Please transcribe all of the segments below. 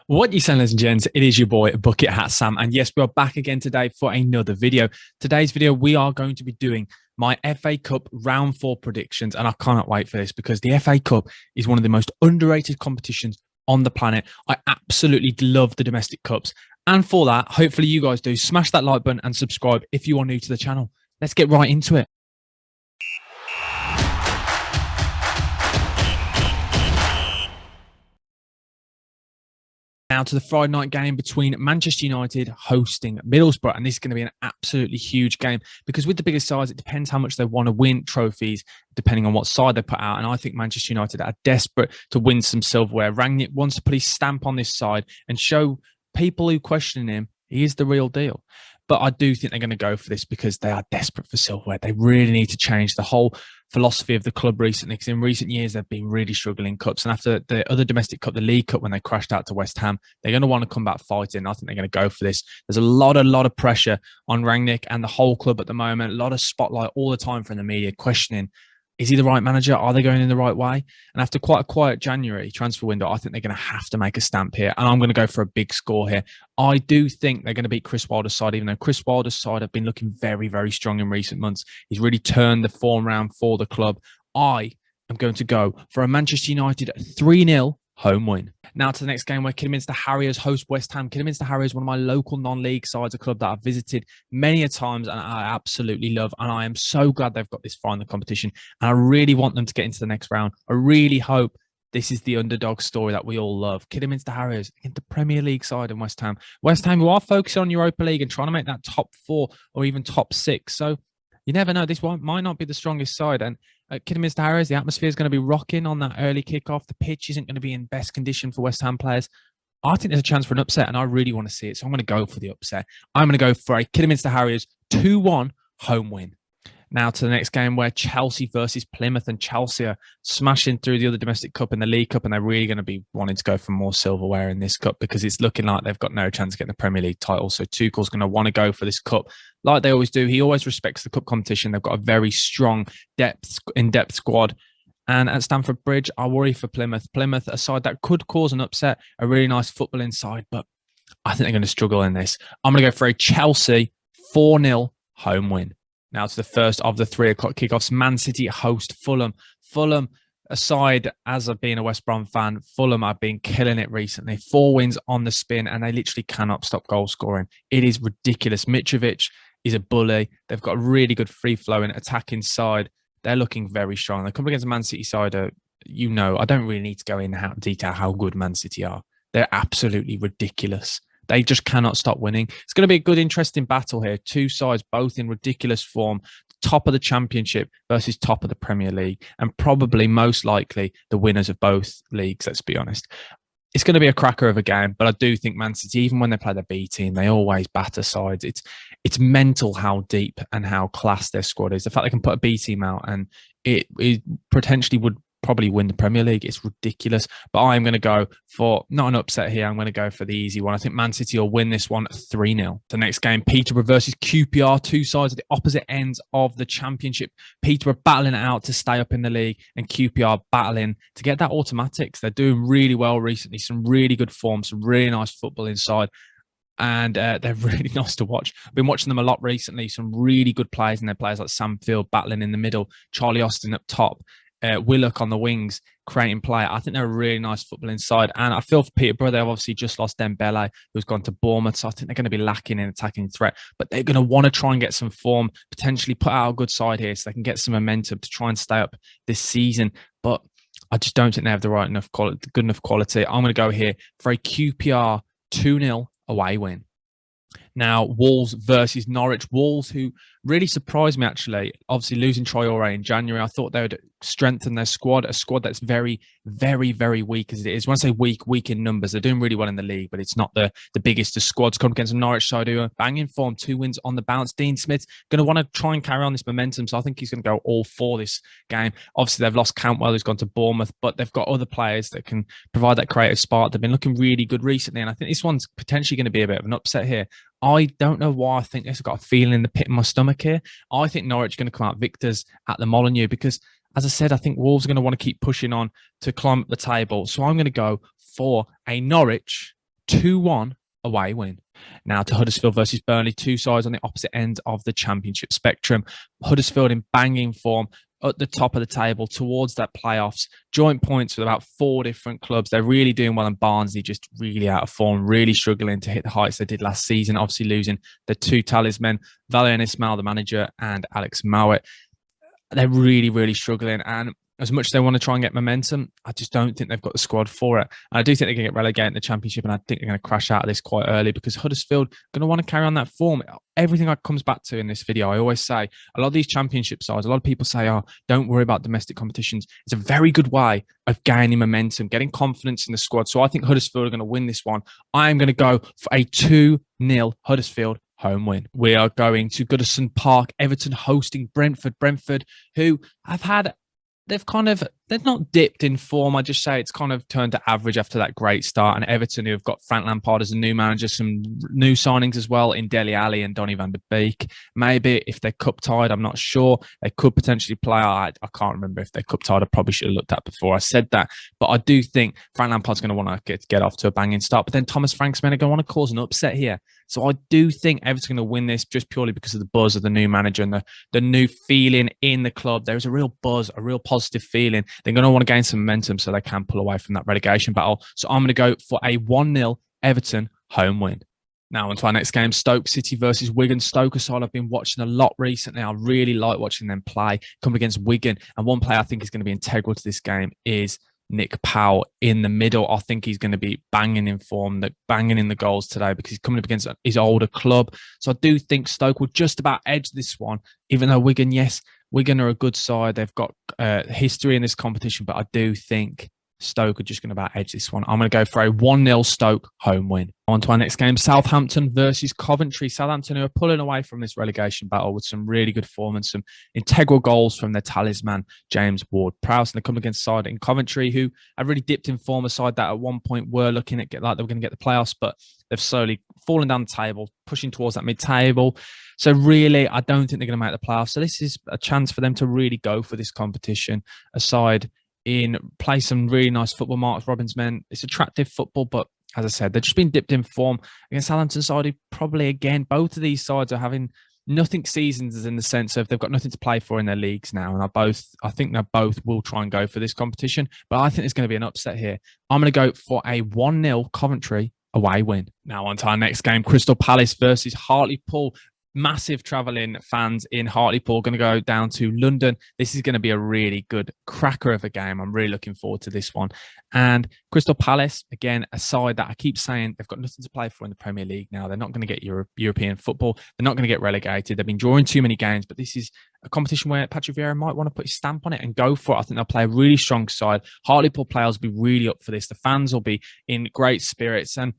What you saying, ladies and gents? It is your boy Bucket Hat Sam, and yes, we are back again today for another video. Today's video, we are going to be doing my FA Cup round 4 predictions, and I cannot wait for this because the FA Cup is one of the most underrated competitions on the planet. I absolutely love the domestic cups, and for that, hopefully you guys do. Smash that like button and subscribe if you are new to the channel. Let's get right into it. Now to the Friday night game between Manchester United hosting Middlesbrough. And this is going to be an absolutely huge game because with the biggest sides, it depends how much they want to win trophies, depending on what side they put out. And I think Manchester United are desperate to win some silverware. Rangnick wants to put his stamp on this side and show people who question him he is the real deal. But I do think they're going to go for this because they are desperate for silverware. They really need to change the whole philosophy of the club recently, because in recent years, they've been really struggling in cups. And after the other domestic cup, the League Cup, when they crashed out to West Ham, they're going to want to come back fighting. I think they're going to go for this. There's a lot of pressure on Rangnick and the whole club at the moment. A lot of spotlight all the time from the media questioning, is he the right manager? Are they going in the right way? And after quite a quiet January transfer window, I think they're going to have to make a stamp here. And I'm going to go for a big score here. I do think they're going to beat Chris Wilder's side, even though Chris Wilder's side have been looking very, very strong in recent months. He's really turned the form round for the club. I am going to go for a Manchester United 3-0 home win. Now to the next game where Kidderminster Harriers host West Ham. Kidderminster Harriers, one of my local non-league sides, a club that I've visited many a times and I absolutely love. And I am so glad they've got this far in the competition. And I really want them to get into the next round. I really hope this is the underdog story that we all love. Kidderminster Harriers against the Premier League side in West Ham. West Ham, who are focusing on Europa League and trying to make that top 4 or even top 6. So you never know. This one might not be the strongest side. And at Kidderminster Harriers, the atmosphere is going to be rocking on that early kickoff. The pitch isn't going to be in best condition for West Ham players. I think there's a chance for an upset, and I really want to see it. So I'm going to go for the upset. I'm going to go for a Kidderminster Harriers 2-1 home win. Now to the next game where Chelsea versus Plymouth, and Chelsea are smashing through the other domestic cup and the League Cup, and they're really going to be wanting to go for more silverware in this cup because it's looking like they've got no chance of getting the Premier League title. So Tuchel's going to want to go for this cup like they always do. He always respects the cup competition. They've got a very strong in-depth squad. And at Stamford Bridge, I worry for Plymouth. Plymouth, a side that could cause an upset, a really nice footballing side, but I think they're going to struggle in this. I'm going to go for a Chelsea 4-0 home win. Now to the first of the 3 o'clock kickoffs. Man City host Fulham. Fulham, aside as I've been a West Brom fan, Fulham have been killing it recently. 4 wins on the spin, and they literally cannot stop goal scoring. It is ridiculous. Mitrovic is a bully. They've got a really good free-flowing attacking side. They're looking very strong. They come against a Man City side, I don't really need to go in detail how good Man City are. They're absolutely ridiculous. They just cannot stop winning. It's going to be a good, interesting battle here. 2 sides, both in ridiculous form. Top of the Championship versus top of the Premier League. And probably, most likely, the winners of both leagues, let's be honest. It's going to be a cracker of a game, but I do think Man City, even when they play the B team, they always batter sides. It's mental how deep and how class their squad is. The fact they can put a B team out and it potentially would probably win the Premier League. It's ridiculous. But I'm going to go for, not an upset here, I'm going to go for the easy one. I think Man City will win this one 3-0. The next game, Peterborough versus QPR, 2 sides at the opposite ends of the Championship. Peterborough battling it out to stay up in the league, and QPR battling to get that automatics. They're doing really well recently. Some really good form, some really nice football inside. And they're really nice to watch. I've been watching them a lot recently. Some really good players in their players like Sam Field battling in the middle, Charlie Austin up top. Willock on the wings, creating play. I think they're a really nice football inside. And I feel for Peterborough, they've obviously just lost Dembele, who's gone to Bournemouth. So I think they're going to be lacking in attacking threat. But they're going to want to try and get some form, potentially put out a good side here so they can get some momentum to try and stay up this season. But I just don't think they have the right enough quality, good enough quality. I'm going to go here for a QPR 2-0 away win. Now, Wolves versus Norwich. Wolves, who really surprised me, actually. Obviously, losing Traore in January, I thought they would strengthen their squad, a squad that's very, very, very weak as it is. When I say weak in numbers, they're doing really well in the league, but it's not the biggest of squads. Come against a Norwich side who are banging form, 2 wins on the bounce. Dean Smith's going to want to try and carry on this momentum, so I think he's going to go all for this game. Obviously, they've lost Cantwell, who's gone to Bournemouth, but they've got other players that can provide that creative spark. They've been looking really good recently, and I think this one's potentially going to be a bit of an upset here. I don't know why I think this. I've got a feeling in the pit of my stomach here. I think Norwich are going to come out victors at the Molineux because, as I said, I think Wolves are going to want to keep pushing on to climb up the table. So I'm going to go for a Norwich 2-1 away win. Now to Huddersfield versus Burnley, two sides on the opposite ends of the championship spectrum. Huddersfield in banging form at the top of the table towards that playoffs, joint points with about 4 different clubs. They're really doing well, and Barnsley just really out of form, really struggling to hit the heights they did last season, obviously losing the 2 talismen, Valérien Ismaël, the manager, and Alex Mowat. They're really, really struggling, and as much as they want to try and get momentum, I just don't think they've got the squad for it. And I do think they're going to get relegated in the championship, and I think they're going to crash out of this quite early because Huddersfield are going to want to carry on that form. Everything that comes back to in this video, I always say, a lot of these championship sides, a lot of people say, oh, don't worry about domestic competitions. It's a very good way of gaining momentum, getting confidence in the squad. So I think Huddersfield are going to win this one. I am going to go for a 2-0 Huddersfield home win. We are going to Goodison Park, Everton hosting Brentford. Brentford, who have had... They've not dipped in form. I just say it's kind of turned to average after that great start. And Everton, who have got Frank Lampard as a new manager, some new signings as well in Dele Alli and Donny van der Beek. Maybe if they're cup tied, I'm not sure. They could potentially play. I can't remember if they're cup tied. I probably should have looked at before I said that. But I do think Frank Lampard's going to want to get off to a banging start. But then Thomas Frank's men are going to want to cause an upset here. So I do think Everton's going to win this just purely because of the buzz of the new manager and the new feeling in the club. There's a real buzz, a real positive feeling. They're going to want to gain some momentum so they can pull away from that relegation battle. So I'm going to go for a 1-0 Everton home win. Now on to our next game, Stoke City versus Wigan. Stoke side I've been watching a lot recently. I really like watching them play, coming against Wigan. And one player I think is going to be integral to this game is Nick Powell in the middle. I think he's going to be banging in form, banging in the goals today because he's coming up against his older club. So I do think Stoke will just about edge this one, even though Wigan, yes, Wigan are a good side. They've got history in this competition, but I do think Stoke are just going to about edge this one. I'm going to go for a 1-0 Stoke home win. On to our next game, Southampton versus Coventry. Southampton, who are pulling away from this relegation battle with some really good form and some integral goals from their talisman, James Ward-Prowse. And they come against side in Coventry, who have really dipped in form, a side that at one point were looking at like they were going to get the playoffs, but they've slowly fallen down the table, pushing towards that mid-table. So really, I don't think they're going to make the playoffs. So this is a chance for them to really go for this competition. Aside play some really nice football. Mark Robins' men, it's attractive football, but as I said, they've just been dipped in form against Southampton side, who probably, again, both of these sides are having nothing seasons in the sense of they've got nothing to play for in their leagues now. And I think they both will try and go for this competition, but I think there's going to be an upset here. I'm going to go for a 1-0 Coventry away win. Now on to our next game, Crystal Palace versus Hartlepool. Massive travelling fans in Hartlepool, going to go down to London. This is going to be a really good cracker of a game. I'm really looking forward to this one. And Crystal Palace, again, a side that I keep saying they've got nothing to play for in the Premier League now. They're not going to get European football. They're not going to get relegated. They've been drawing too many games, but this is a competition where Patrick Vieira might want to put his stamp on it and go for it. I think they'll play a really strong side. Hartlepool players will be really up for this. The fans will be in great spirits, and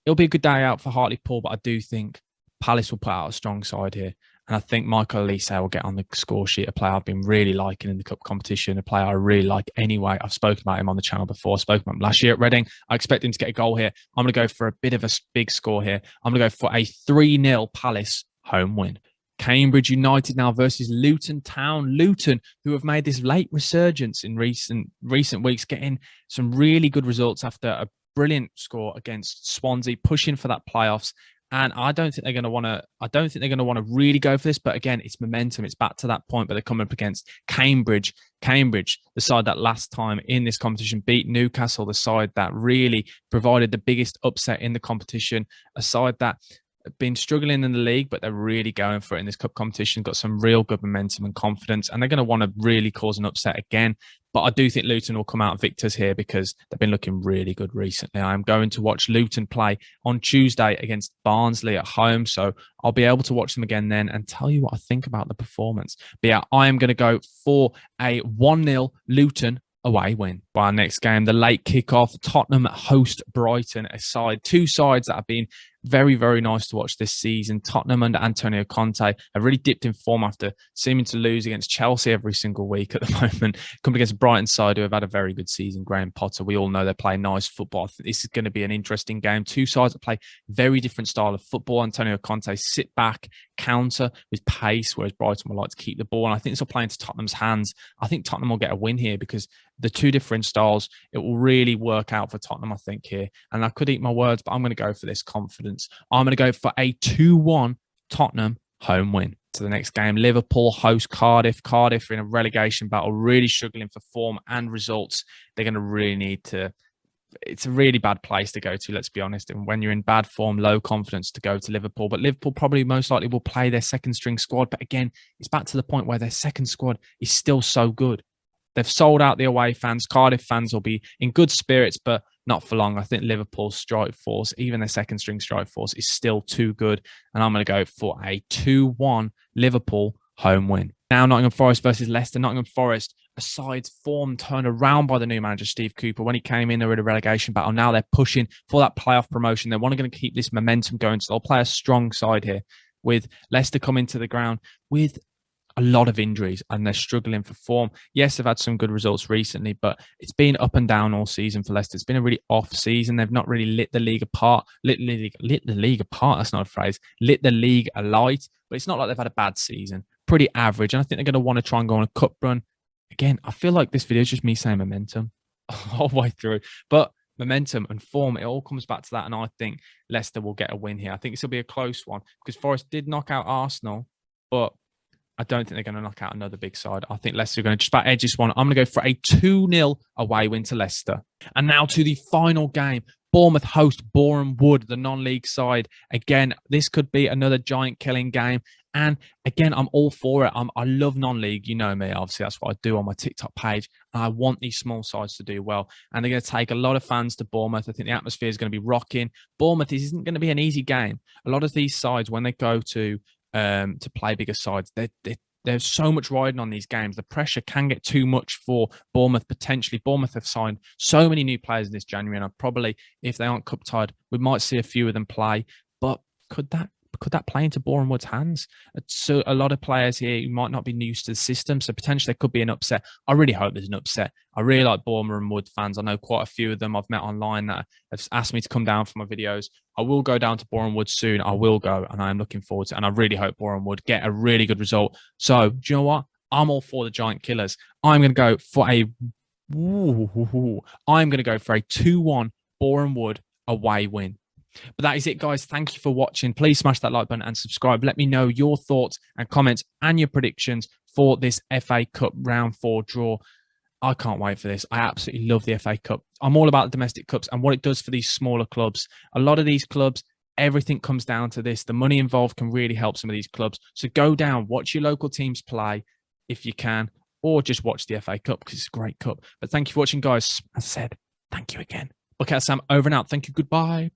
it'll be a good day out for Hartlepool, but I do think Palace will put out a strong side here. And I think Michael Elise will get on the score sheet, a player I've been really liking in the cup competition, a player I really like anyway. I've spoken about him on the channel before. I spoke about him last year at Reading. I expect him to get a goal here. I'm going to go for a bit of a big score here. I'm going to go for a 3-0 Palace home win. Cambridge United now versus Luton Town. Luton, who have made this late resurgence in recent weeks, getting some really good results after a brilliant score against Swansea, pushing for that playoffs. And I don't think they're going to want to really go for this. But again, it's momentum. It's back to that point, but they're coming up against Cambridge. Cambridge, the side that last time in this competition beat Newcastle, the side that really provided the biggest upset in the competition, a side that have been struggling in the league, but they're really going for it in this cup competition, got some real good momentum and confidence, and they're going to want to really cause an upset again. But I do think Luton will come out victors here because they've been looking really good recently. I'm going to watch Luton play on Tuesday against Barnsley at home, so I'll be able to watch them again then and tell you what I think about the performance. But yeah, I am going to go for a 1-0 Luton away win. For our next game, the late kickoff, Tottenham host Brighton, two sides that have been very, very nice to watch this season. Tottenham under Antonio Conte have really dipped in form after seeming to lose against Chelsea every single week at the moment. Come against Brighton side who have had a very good season. Graham Potter, we all know they play nice football. I think this is going to be an interesting game. Two sides that play very different style of football. Antonio Conte sit back, counter with pace, whereas Brighton will like to keep the ball. And I think this will play into Tottenham's hands. I think Tottenham will get a win here because the two different styles, it will really work out for Tottenham, I think, here. And I could eat my words, but I'm going to go for this confidence. I'm going to go for a 2-1 Tottenham home win. To the next game, Liverpool host Cardiff. Cardiff in a relegation battle, really struggling for form and results. They're going to really need to. It's a really bad place to go to, let's be honest. And when you're in bad form, low confidence, to go to Liverpool. But Liverpool probably most likely will play their second string squad. But again, it's back to the point where their second squad is still so good. They've sold out the away fans. Cardiff fans will be in good spirits, but not for long. I think Liverpool's strike force, even their second string strike force, is still too good. And I'm going to go for a 2-1 Liverpool home win. Now, Nottingham Forest versus Leicester. Nottingham Forest, a side's form turned around by the new manager, Steve Cooper. When he came in, they were in a relegation battle. Now they're pushing for that playoff promotion. They want to keep this momentum going. So they'll play a strong side here, with Leicester coming to the ground with a lot of injuries and they're struggling for form. Yes, they've had some good results recently, but it's been up and down all season for Leicester. It's been a really off season. They've not really lit the league apart. Lit the league apart, that's not a phrase. Lit the league alight, but it's not like they've had a bad season. Pretty average. And I think they're going to want to try and go on a cup run. Again, I feel like this video is just me saying momentum all the way through. But momentum and form, it all comes back to that. And I think Leicester will get a win here. I think this will be a close one because Forest did knock out Arsenal, but I don't think they're going to knock out another big side. I think Leicester are going to just about edge this one. I'm going to go for a 2-0 away win to Leicester. And now to the final game. Bournemouth host Boreham Wood, the non-league side. Again, this could be another giant killing game. And again, I'm all for it. I love non-league. You know me, obviously. That's what I do on my TikTok page. And I want these small sides to do well. And they're going to take a lot of fans to Bournemouth. I think the atmosphere is going to be rocking. Bournemouth isn't going to be an easy game. A lot of these sides, when they go to play bigger sides, there's so much riding on these games. The pressure can get too much for Bournemouth, potentially. Bournemouth have signed so many new players this January, and probably, if they aren't cup tied, we might see a few of them play. But could that play into Boreham Wood's hands? So a lot of players here who might not be used to the system, so potentially there could be an upset. I really hope there's an upset. I really like Boreham Wood fans. I know quite a few of them I've met online that have asked me to come down for my videos. I will go down to Boreham Wood soon. I will go, and I am looking forward to it. And I really hope Boreham Wood get a really good result. So, do you know what? I'm all for the Giant Killers. I'm going to go for a 2-1 Boreham Wood away win. But that is it, guys. Thank you for watching. Please smash that like button and subscribe. Let me know your thoughts and comments and your predictions for this FA Cup Round 4 draw. I can't wait for this. I absolutely love the FA Cup. I'm all about the domestic cups and what it does for these smaller clubs. A lot of these clubs, everything comes down to this. The money involved can really help some of these clubs. So go down, watch your local teams play if you can, or just watch the FA Cup because it's a great cup. But thank you for watching, guys. As I said, thank you again. BucketHatSam over and out. Thank you. Goodbye.